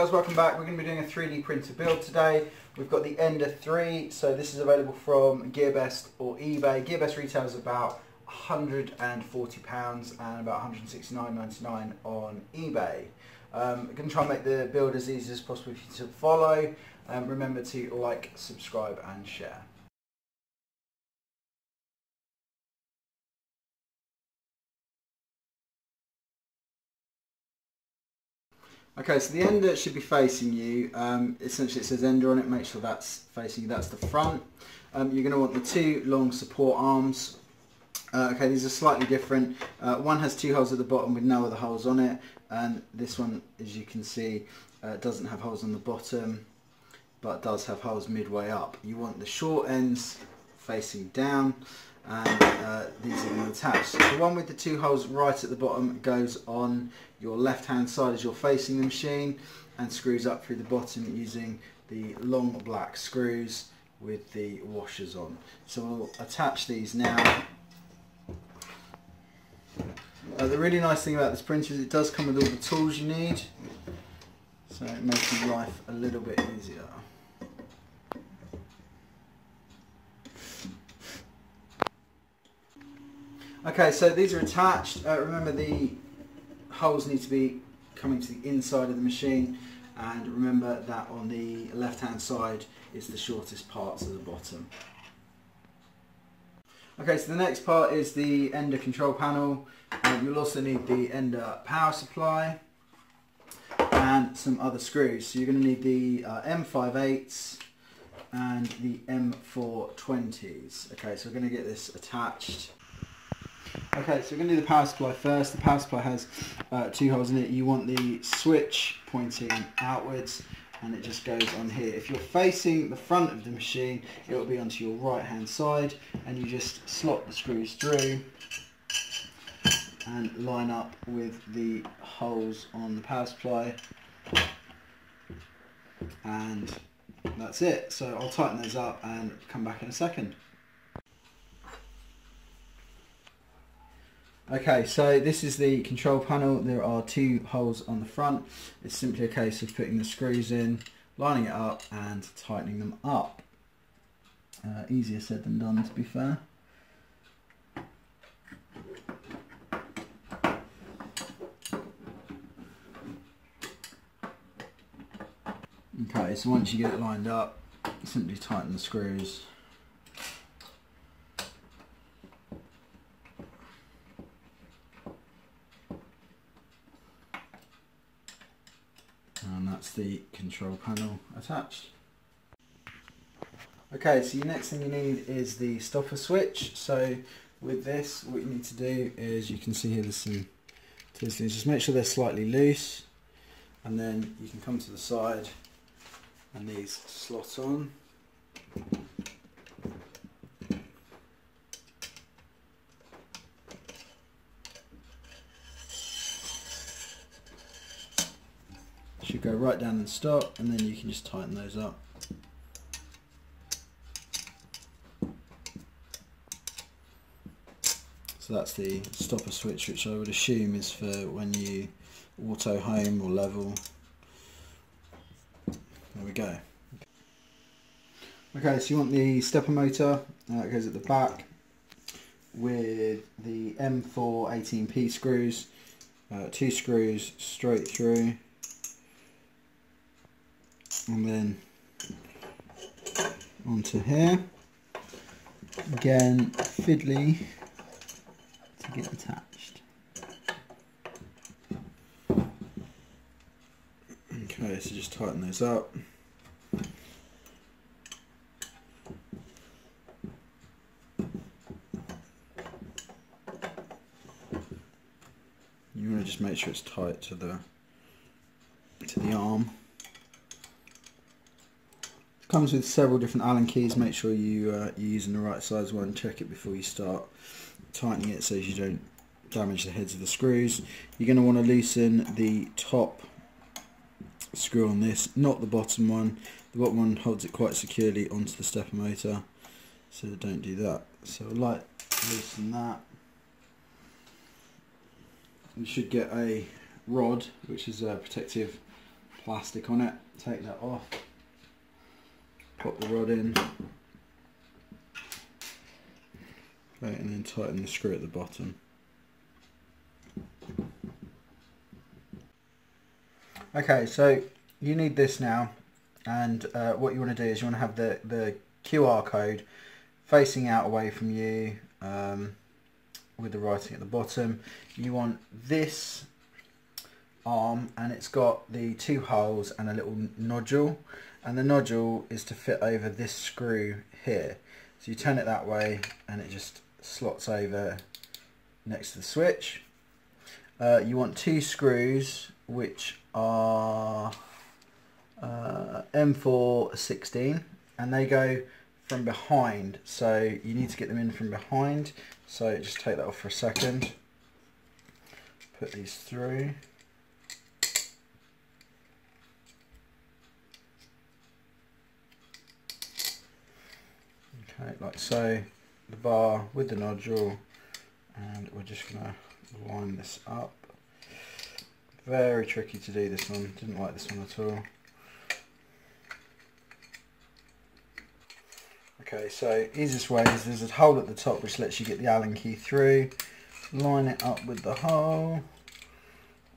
guys, welcome back. We're going to be doing a 3D printer build today. We've got the Ender 3, so this is available from GearBest or eBay. GearBest retails about £140 and about £169.99 on eBay. I'm going to try and make the build as easy as possible for you to follow. Remember to like, subscribe and share. Okay, so the Ender should be facing you. Essentially it says Ender on it, make sure that's facing you, that's the front. You're going to want the two long support arms. Okay, these are slightly different. One has two holes at the bottom with no other holes on it, and this one, as you can see, doesn't have holes on the bottom, but does have holes midway up. You want the short ends facing down, and these are going to attach. The one with the two holes right at the bottom goes on your left hand side as you're facing the machine and screws up through the bottom using the long black screws with the washers on. So we'll attach these now. The really nice thing about this printer is it does come with all the tools you need, so it makes your life a little bit easier. Okay, so these are attached. Remember, the holes need to be coming to the inside of the machine, and remember that on the left hand side is the shortest parts at the bottom. Okay, so the next part is the Ender control panel. You'll also need the Ender power supply and some other screws. So you're going to need the M58s and the M420s. Okay, so we're going to get this attached. Okay, so we're going to do the power supply first. The power supply has two holes in it. You want the switch pointing outwards, and it just goes on here. If you're facing the front of the machine, it will be onto your right hand side, and you just slot the screws through and line up with the holes on the power supply, and that's it. So I'll tighten those up and come back in a second. Okay, so this is the control panel. There are two holes on the front. It's simply a case of putting the screws in, lining it up and tightening them up. Easier said than done, to be fair. Okay, so once you get it lined up, simply tighten the screws. And that's the control panel attached. Okay, so your next thing you need is the stopper switch. So with this, what you need to do is, you can see here there's some things, just make sure they're slightly loose, and then you can come to the side and these slot on. Should go right down and stop, and then you can just tighten those up. So that's the stopper switch, which I would assume is for when you auto home or level. There we go. Okay, so you want the stepper motor. It goes at the back with the M4 18p screws. Two screws straight through, and then onto here. Again, fiddly to get attached. Okay, so just tighten those up. You want to just make sure it's tight to the arm. Comes with several different Allen keys. Make sure you're using the right size one. Check it before you start tightening it so you don't damage the heads of the screws. You're going to want to loosen the top screw on this, not the bottom one. The bottom one holds it quite securely onto the stepper motor, so don't do that. So light loosen that. You should get a rod, which is a protective plastic on it. Take that off, pop the rod in, okay, and then tighten the screw at the bottom. Okay, so you need this now, and what you want to do is you want to have the QR code facing out away from you, with the writing at the bottom. You want this arm, and it's got the 2 holes and a little nodule, and the nodule is to fit over this screw here. So you turn it that way and it just slots over next to the switch. You want 2 screws which are M416, and they go from behind, so you need to get them in from behind. So just take that off for a second, put these through. Okay, like so, the bar with the nodule, and we're just going to line this up. Very tricky to do this one, didn't like this one at all. Okay, so easiest way is there's a hole at the top which lets you get the Allen key through, line it up with the hole,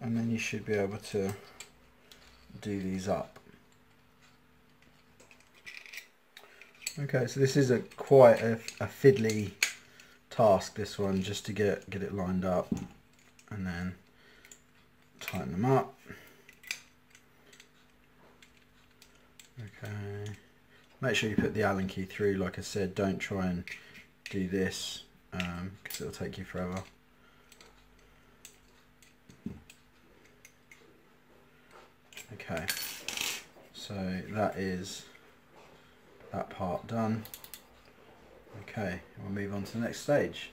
and then you should be able to do these up. Okay, so this is quite a fiddly task, this one, just to get it lined up, and then tighten them up. Okay, make sure you put the Allen key through. Like I said, don't try and do this because it'll take you forever. Okay, so that is that part done. Okay, we'll move on to the next stage.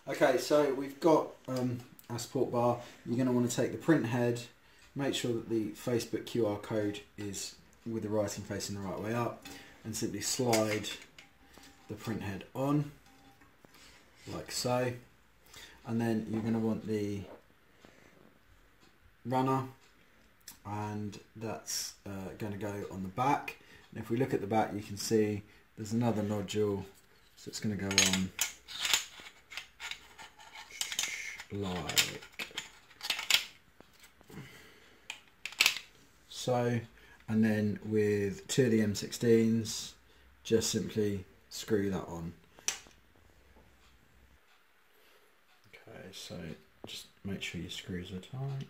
Okay, so we've got our support bar. You're going to want to take the Printhead, make sure that the Facebook QR code is with the writing facing the right way up, and simply slide the Printhead on, like so. And then you're going to want the runner, and that's going to go on the back. And if we look at the back, you can see there's another nodule, so it's going to go on like so, and then with 2 of the M16s, just simply screw that on. Okay, so just make sure your screws are tight.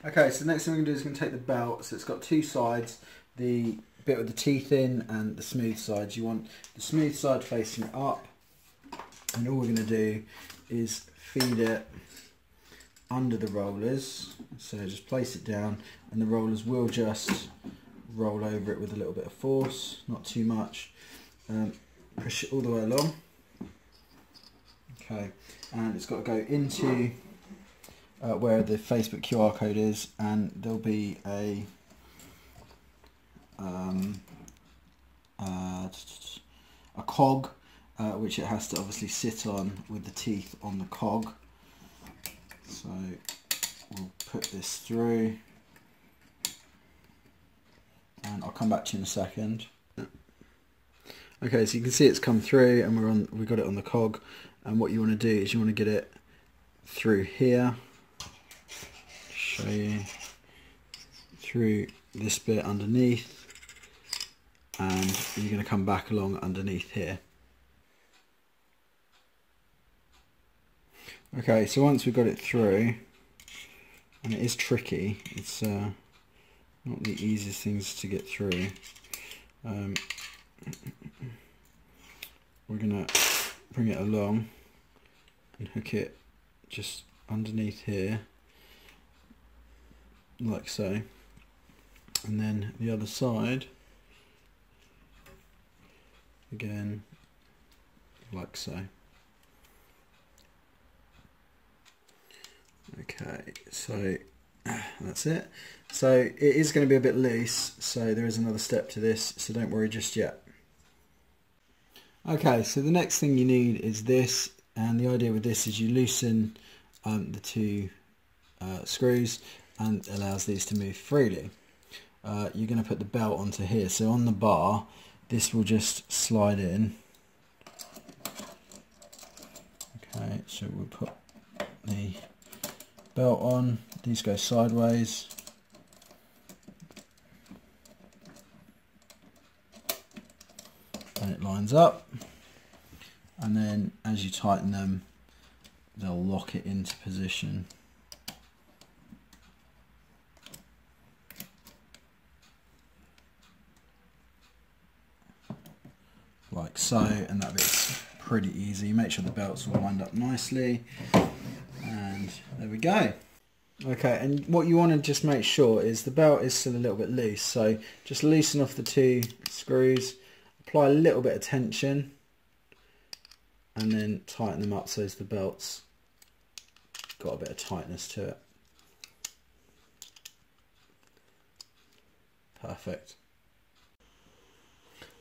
Okay, so the next thing we're going to do is going to take the belt. So it's got 2 sides, the bit with the teeth in and the smooth sides. You want the smooth side facing up, and all we're going to do is feed it under the rollers. So just place it down, and the rollers will just roll over it with a little bit of force, not too much. Push it all the way along. Okay, and it's got to go into where the Facebook QR code is, and there'll be a cog which it has to obviously sit on with the teeth on the cog. So we'll put this through, and I'll come back to you in a second. Okay, so you can see it's come through, and we've got it on the cog. And what you want to do is you want to get it through here. Show you through this bit underneath, and you're going to come back along underneath here. Okay, so once we've got it through, and it is tricky, it's not the easiest things to get through, we're going to bring it along and hook it just underneath here, like so, and then the other side again, like so. Okay, so That's it. So it is going to be a bit loose, so there is another step to this, so don't worry just yet. Okay, so the next thing you need is this, and the idea with this is you loosen the two screws and allows these to move freely. You're going to put the belt onto here, so on the bar this will just slide in. Okay, so we'll put the belt on, these go sideways. And it lines up, and then as you tighten them they'll lock it into position. Like so, and that bit's pretty easy. Make sure the belts will wind up nicely, and there we go. Okay, and what you want to just make sure is the belt is still a little bit loose, so just loosen off the two screws, apply a little bit of tension, and then tighten them up so as the belt's got a bit of tightness to it. Perfect.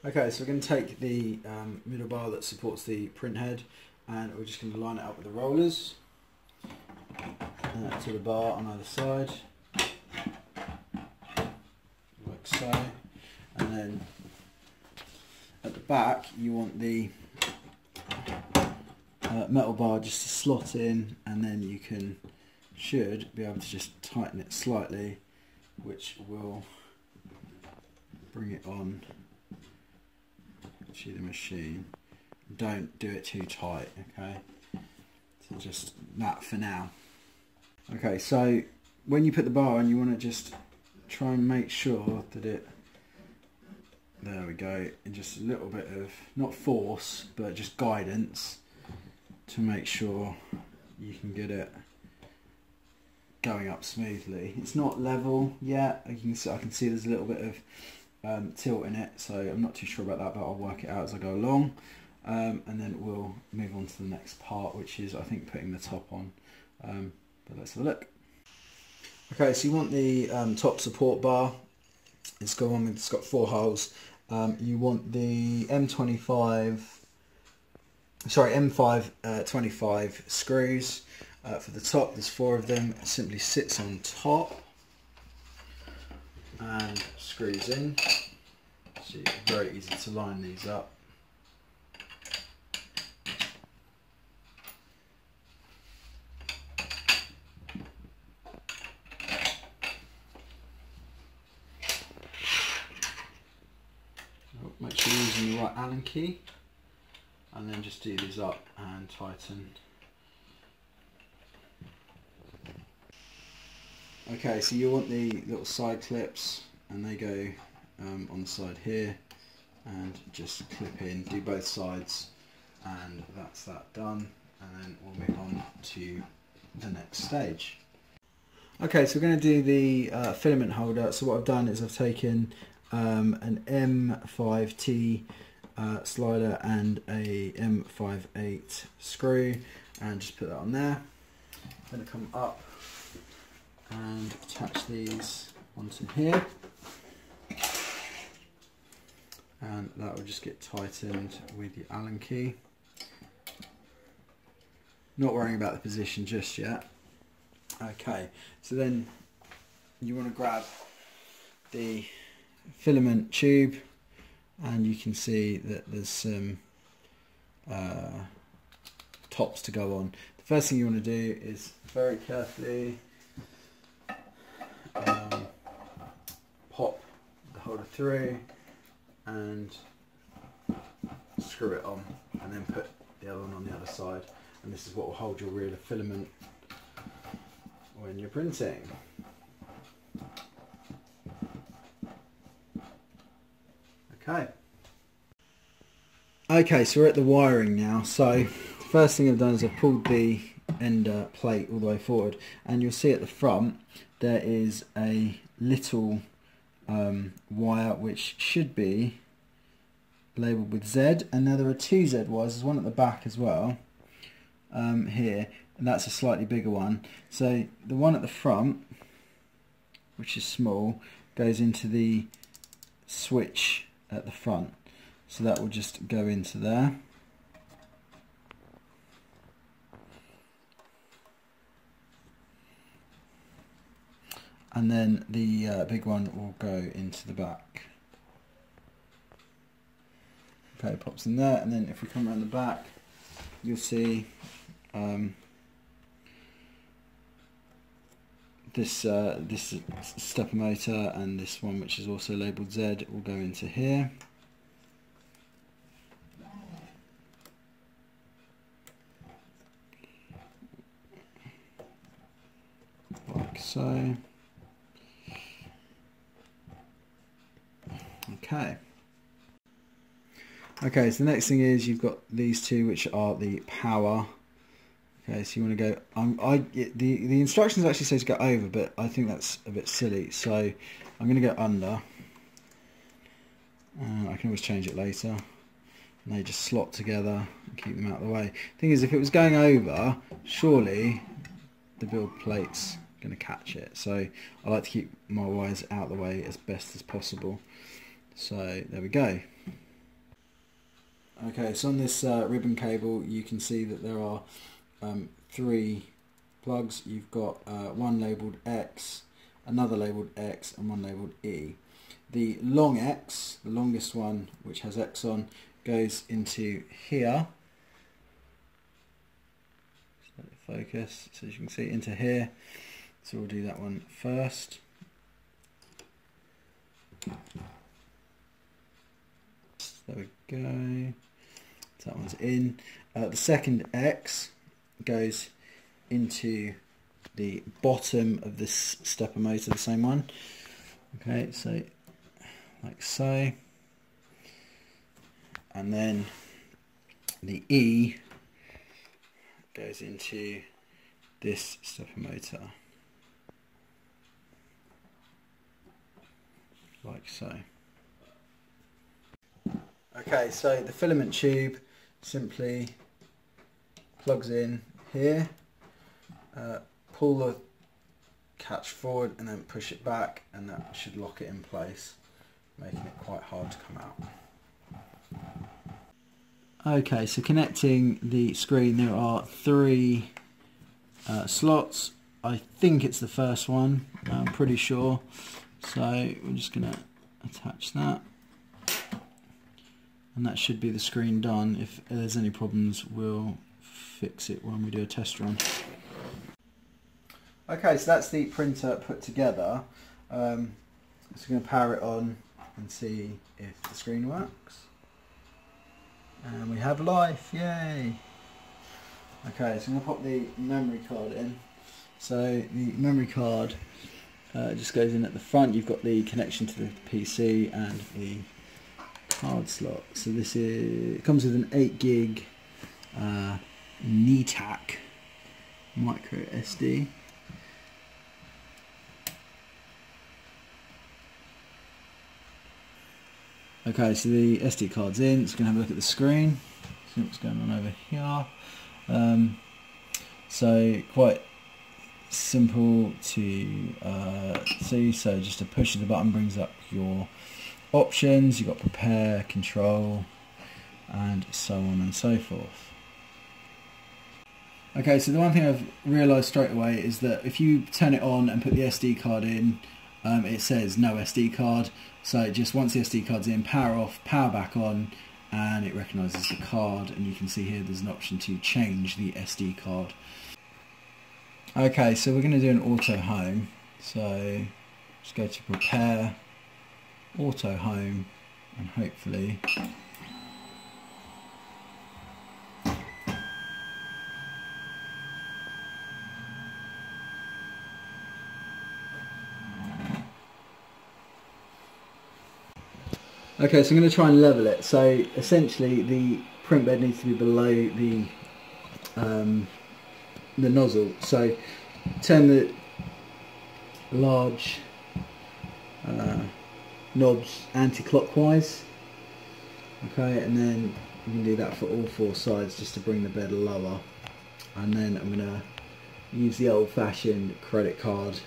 Okay, so we're going to take the middle bar that supports the printhead, and we're just going to line it up with the rollers to the bar on either side, like so, and then at the back you want the metal bar just to slot in, and then you should be able to just tighten it slightly, which will bring it on to the machine. Don't do it too tight, okay? So just that for now. Okay, so when you put the bar on, you want to just try and make sure that there we go, and just a little bit of, not force, but just guidance to make sure you can get it going up smoothly. It's not level yet. I can see there's a little bit of tilt in it, so I'm not too sure about that, but I'll work it out as I go along, and then we'll move on to the next part, which is I think putting the top on, but let's have a look. Okay, so you want the top support bar. It's got 4 holes. You want the M5 25 screws for the top. There's 4 of them. It simply sits on top and screws in. So it's very easy to line these up. Make sure you're using the right Allen key, and then just do these up and tighten. Okay, so you want the little side clips, and they go on the side here, and just clip in, do both sides, and that's that done, and then we'll move on to the next stage. Okay, so we're going to do the filament holder. So what I've done is I've taken an M5T slider and a M58 screw, and just put that on there. I'm going to come up and attach these onto here, and that will just get tightened with the Allen key. Not worrying about the position just yet. Okay, so then you want to grab the filament tube, and you can see that there's some tops to go on. The first thing you want to do is very carefully pop the holder through and screw it on, and then put the other one on the other side, and this is what will hold your reel of filament when you're printing. Okay, so we're at the wiring now. So first thing I've done is I've pulled the end plate all the way forward, and you'll see at the front there is a little wire which should be labelled with Z, and now there are 2 Z wires. There's one at the back as well here, and that's a slightly bigger one. So the one at the front which is small, goes into the switch at the front. So that will just go into there. And then the big one will go into the back. Okay, it pops in there, and then if we come around the back, you'll see this stepper motor, and this one, which is also labelled Z, will go into here. Like so. Okay, so the next thing is you've got these two, which are the power. Okay, so you want to go. The instructions actually say to go over, but I think that's a bit silly. So I'm going to go under. I can always change it later. And they just slot together and keep them out of the way. Thing is, if it was going over, surely the build plate's going to catch it. So I like to keep my wires out of the way as best as possible. So there we go. Okay, so on this ribbon cable you can see that there are 3 plugs. You've got one labelled X, another labelled X, and one labelled E. The long X, the longest one, which has X on, goes into here. So focus, so as you can see, into here. So we'll do that one first. There we go. So that one's in. The second X goes into the bottom of this stepper motor, the same one. Okay, so like so. And then the E goes into this stepper motor. Like so. Okay, so the filament tube simply plugs in here, pull the catch forward and then push it back, and that should lock it in place, making it quite hard to come out. Okay, so connecting the screen, there are 3 slots. I think it's the first one, I'm pretty sure. So we're just going to attach that. And that should be the screen done. If there's any problems, we'll fix it when we do a test run. Okay, so that's the printer put together. So we're going to power it on and see if the screen works. And we have life, yay! Okay, so I'm going to pop the memory card in. So the memory card just goes in at the front. You've got the connection to the PC and the card slot. So this it comes with an 8 gig NETAC micro SD. Okay, so the SD card's in. It's going to have a look at the screen, see what's going on over here. So quite simple to see. So just a push of the button brings up your options. You've got prepare, control, and so on and so forth. Okay, so the one thing I've realised straight away is that if you turn it on and put the SD card in, it says no SD card. So just once the SD card's in, power off, power back on, and it recognises the card, and you can see here there's an option to change the SD card. Okay, so we're going to do an auto home. So just go to prepare, auto home, and hopefully okay, so I'm going to try and level it. So essentially the print bed needs to be below the nozzle. So turn the large knobs anti-clockwise. Okay, and then you can do that for all 4 sides just to bring the bed lower. And then I'm going to use the old-fashioned credit card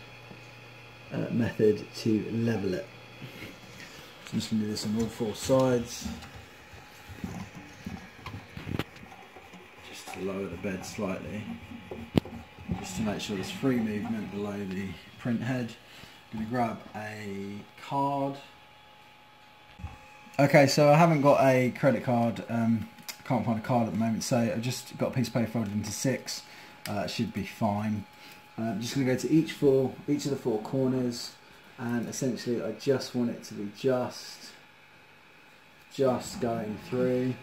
method to level it. So I'm just going to do this on all four sides. Just to lower the bed slightly. Just to make sure there's free movement below the print head. I'm going to grab a card. Okay, so I haven't got a credit card, can't find a card at the moment, so I've just got a piece of paper folded into 6, should be fine. I'm just going to go to each of the 4 corners, and essentially I just want it to be just going through.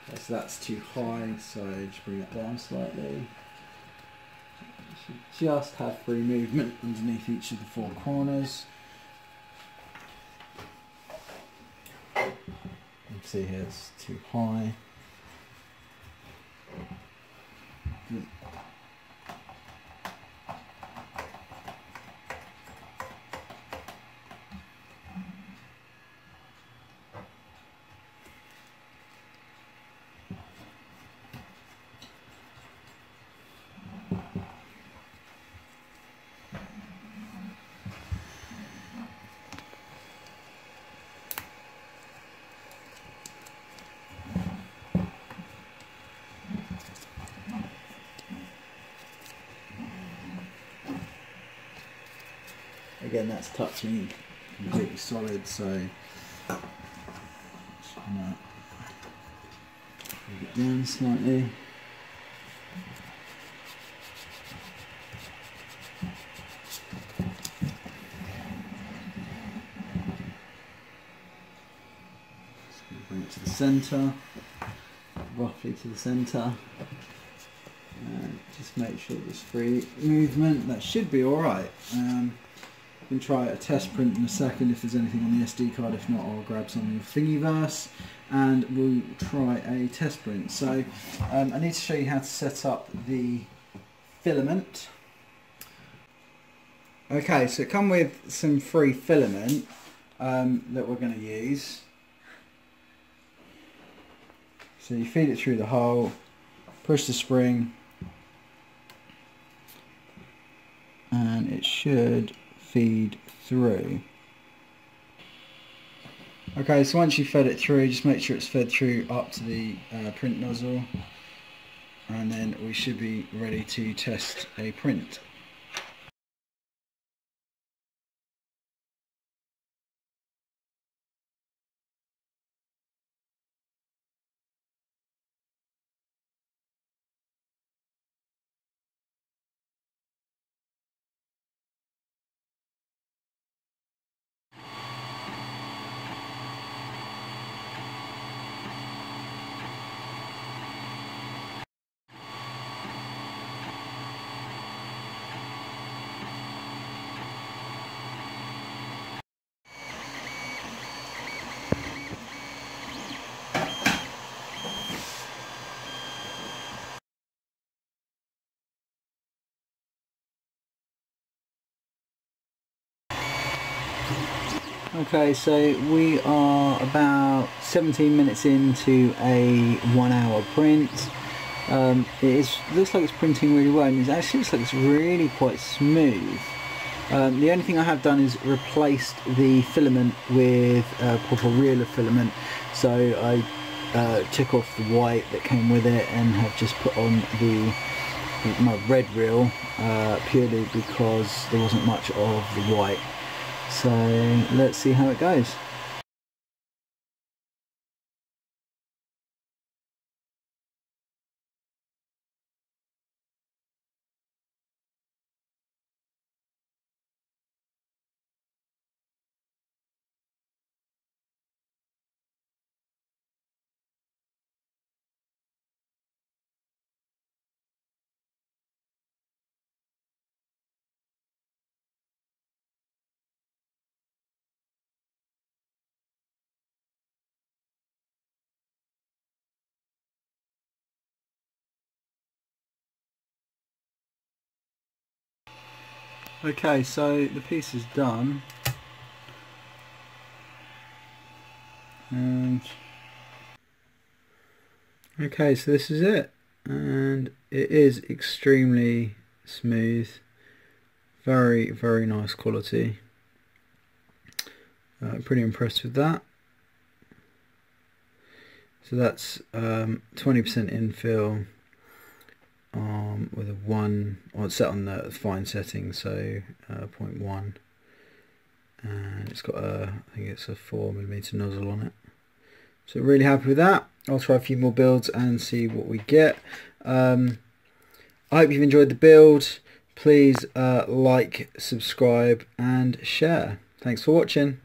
Okay, so that's too high, so just bring it down slightly. You should just have free movement underneath each of the 4 corners. You can see here it's too high. Again, that's touching completely solid, so just gonna move it down slightly. Just gonna bring it to the centre, roughly to the centre. And just make sure there's free movement. That should be alright. We can try a test print in a second if there's anything on the SD card. If not, I'll grab something of Thingiverse and we'll try a test print. So I need to show you how to set up the filament. Okay, so it comes with some free filament that we're going to use. So you feed it through the hole, push the spring, and it should feed through. Okay, so once you've fed it through, just make sure it's fed through up to the print nozzle, and then we should be ready to test a print. Okay, so we are about 17 minutes into a 1 hour print. Looks like it's printing really well, and it actually looks like it's really quite smooth. The only thing I have done is replaced the filament with proper real filament, so I took off the white that came with it and have just put on my red reel, purely because there wasn't much of the white. So let's see how it goes. Okay, so the piece is done, and okay, so this is it, and it is extremely smooth, Very, very nice quality. Pretty impressed with that. So that's 20% infill with a 1, well, it's set on the fine setting, so 0.1, and it's got a, I think it's a 4mm nozzle on it. So really happy with that. I'll try a few more builds and see what we get. I hope you've enjoyed the build. Please like, subscribe and share. Thanks for watching.